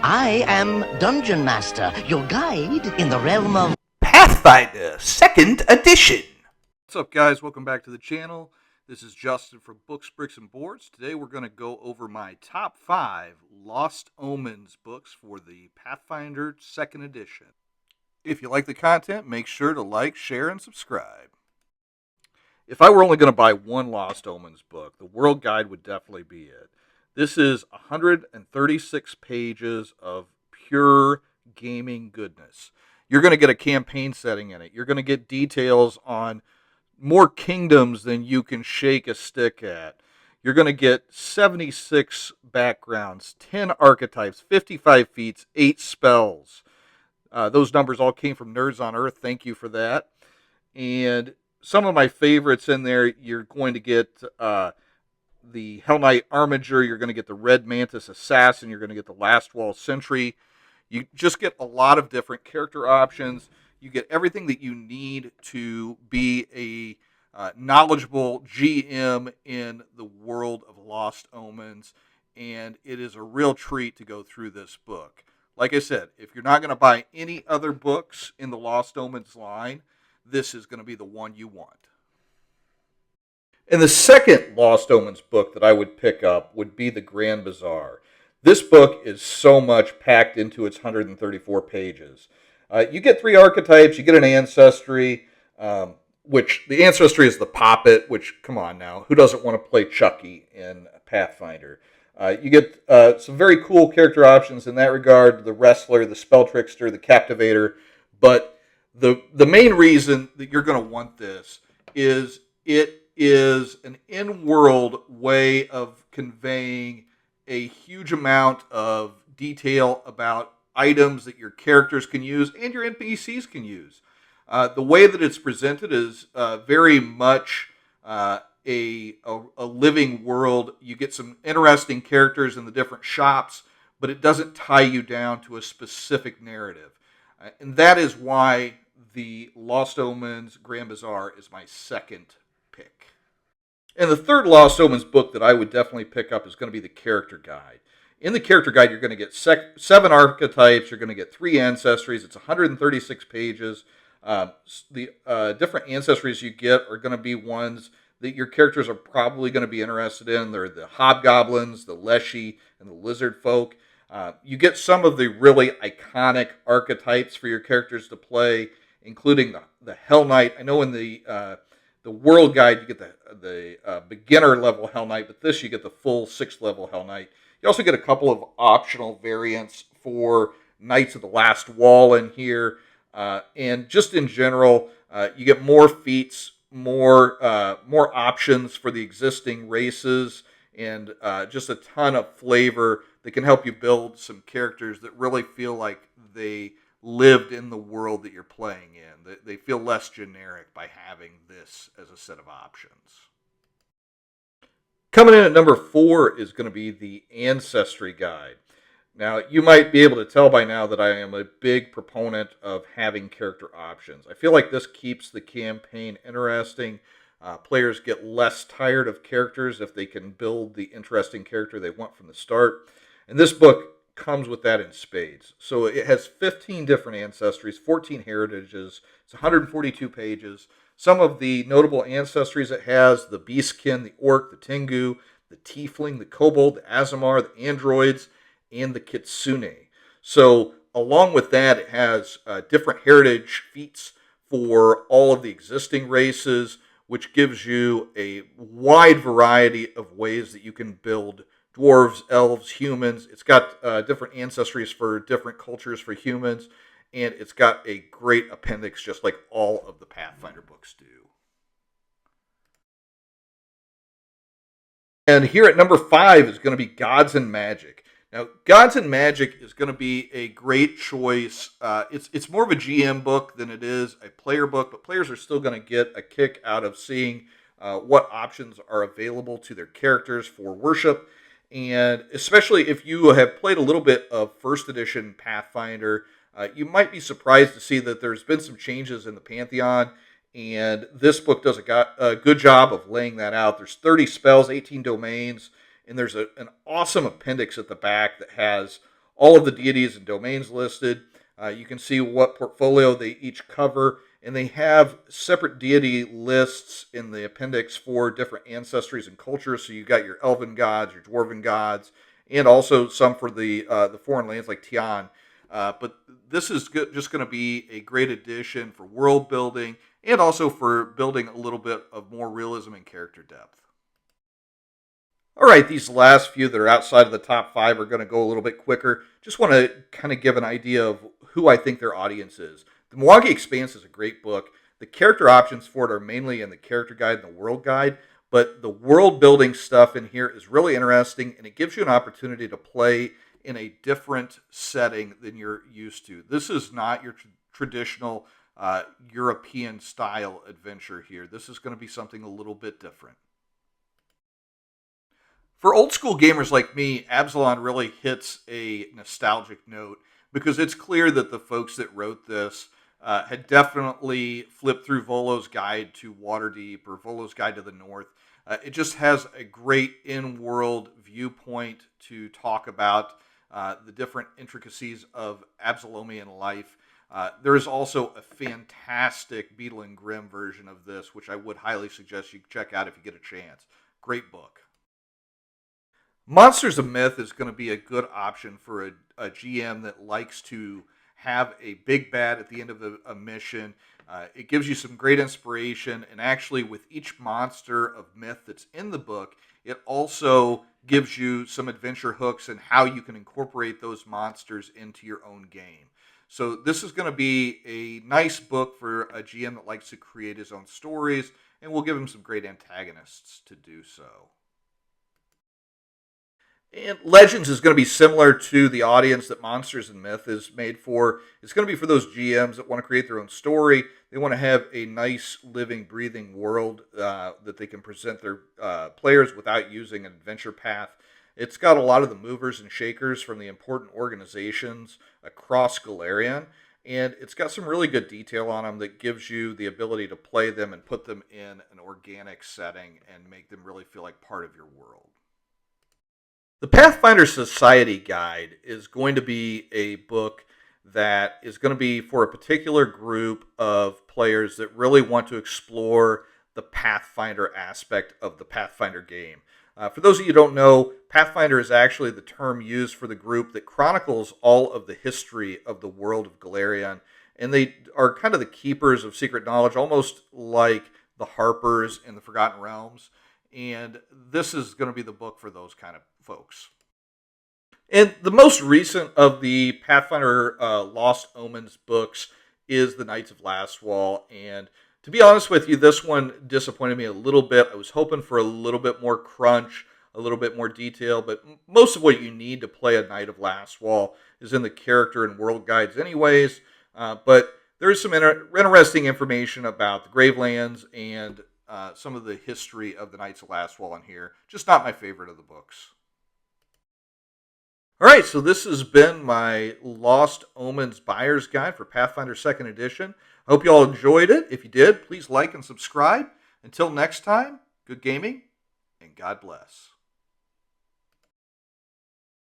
I am Dungeon Master, your guide in the realm of Pathfinder 2nd Edition. What's up, guys? Welcome back to the channel. This is Justin from Books, Bricks, and Boards. Today we're going to go over my top 5 Lost Omens books for the Pathfinder 2nd Edition. If you like the content, make sure to like, share, and subscribe. If I were only going to buy one Lost Omens book, the World Guide would definitely be it. This is 136 pages of pure gaming goodness. You're going to get a campaign setting in it. You're going to get details on more kingdoms than you can shake a stick at. You're going to get 76 backgrounds, 10 archetypes, 55 feats, 8 spells. Those numbers all came from Nerds on Earth. Thank you for that. And some of my favorites in there, you're going to get the Hell Knight Armiger, you're going to get the Red Mantis Assassin, you're going to get the Last Wall Sentry. You just get a lot of different character options. You get everything that you need to be a knowledgeable GM in the world of Lost Omens, and it is a real treat to go through this book. Like I said, if you're not going to buy any other books in the Lost Omens line, this is going to be the one you want. And the second Lost Omens book that I would pick up would be the Grand Bazaar. This book is so much packed into its 134 pages. You get 3 archetypes, you get an Ancestry, which the Ancestry is the Poppet, which, come on now, who doesn't want to play Chucky in Pathfinder? You get some very cool character options in that regard, the Wrestler, the Spell Trickster, the Captivator, but the main reason that you're going to want this is it is an in-world way of conveying a huge amount of detail about items that your characters can use and your NPCs can use. The way that it's presented is very much a living world. You get some interesting characters in the different shops, but it doesn't tie you down to a specific narrative. And that is why the Lost Omens Grand Bazaar is my second pick. And the third Lost Omens book that I would definitely pick up is going to be the Character Guide. In the Character Guide, you're going to get 7 archetypes, you're going to get 3 ancestries, it's 136 pages. The different ancestries you get are going to be ones that your characters are probably going to be interested in. They're the Hobgoblins, the Leshy, and the Lizard Folk. You get some of the really iconic archetypes for your characters to play, including the Hell Knight. I know in the World Guide you get the beginner level Hell Knight, but this you get the full 6th level Hell Knight. You also get a couple of optional variants for Knights of the Last Wall in here, and just in general, you get more feats, more options for the existing races, and just a ton of flavor that can help you build some characters that really feel like they lived in the world that you're playing in. They feel less generic by having this as a set of options. Coming in at number 4 is going to be the Ancestry Guide. Now, you might be able to tell by now that I am a big proponent of having character options. I feel like this keeps the campaign interesting. Players get less tired of characters if they can build the interesting character they want from the start. And this book comes with that in spades. So it has 15 different ancestries, 14 heritages. It's 142 pages. Some of the notable ancestries it has: the Beastkin, the Orc, the Tengu, the Tiefling, the Kobold, the Azamar, the Androids, and the Kitsune. So along with that, it has different heritage feats for all of the existing races, which gives you a wide variety of ways that you can build dwarves, elves, humans. It's got different ancestries for different cultures for humans, and it's got a great appendix just like all of the Pathfinder books do. And here at number 5 is going to be Gods and Magic. Now, Gods and Magic is going to be a great choice. It's more of a GM book than it is a player book, but players are still going to get a kick out of seeing what options are available to their characters for worship. And especially if you have played a little bit of first edition Pathfinder, you might be surprised to see that there's been some changes in the Pantheon, and this book does a good job of laying that out. There's 30 spells, 18 domains, and there's an awesome appendix at the back that has all of the deities and domains listed. You can see what portfolio they each cover, and they have separate deity lists in the appendix for different ancestries and cultures. So you got your elven gods, your dwarven gods, and also some for the foreign lands like Tian. But this is just going to be a great addition for world building and also for building a little bit of more realism and character depth. All right, these last few that are outside of the top 5 are going to go a little bit quicker. Just want to kind of give an idea of who I think their audience is. The Milwaukee Expanse is a great book. The character options for it are mainly in the character guide and the world guide, but the world building stuff in here is really interesting, and it gives you an opportunity to play in a different setting than you're used to. This is not your traditional European style adventure here. This is going to be something a little bit different. For old school gamers like me, Absalon really hits a nostalgic note because it's clear that the folks that wrote this had definitely flipped through Volo's Guide to Waterdeep or Volo's Guide to the North. It just has a great in-world viewpoint to talk about the different intricacies of Absalomian life. There is also a fantastic Beetle and Grimm version of this, which I would highly suggest you check out if you get a chance. Great book. Monsters of Myth is going to be a good option for a GM that likes to have a big bad at the end of a mission. It gives you some great inspiration, and actually with each monster of myth that's in the book, it also gives you some adventure hooks and how you can incorporate those monsters into your own game. So this is going to be a nice book for a GM that likes to create his own stories, and we'll give him some great antagonists to do so. And Legends is going to be similar to the audience that Monsters and Myth is made for. It's going to be for those GMs that want to create their own story. They want to have a nice, living, breathing world that they can present their players without using an adventure path. It's got a lot of the movers and shakers from the important organizations across Golarion. And it's got some really good detail on them that gives you the ability to play them and put them in an organic setting and make them really feel like part of your world. The Pathfinder Society Guide is going to be a book that is going to be for a particular group of players that really want to explore the Pathfinder aspect of the Pathfinder game. For those of you who don't know, Pathfinder is actually the term used for the group that chronicles all of the history of the world of Golarion, and they are kind of the keepers of secret knowledge, almost like the Harpers in the Forgotten Realms. And this is going to be the book for those kind of folks. And the most recent of the Pathfinder Lost Omens books is The Knights of Lastwall. And to be honest with you, this one disappointed me a little bit. I was hoping for a little bit more crunch, a little bit more detail, but most of what you need to play a Knight of Lastwall is in the character and world guides anyways. But there is some interesting information about the Gravelands and some of the history of the Knights of Lastwall in here. Just not my favorite of the books. All right, so this has been my Lost Omens Buyer's Guide for Pathfinder 2nd Edition. I hope you all enjoyed it. If you did, please like and subscribe. Until next time, good gaming, and God bless.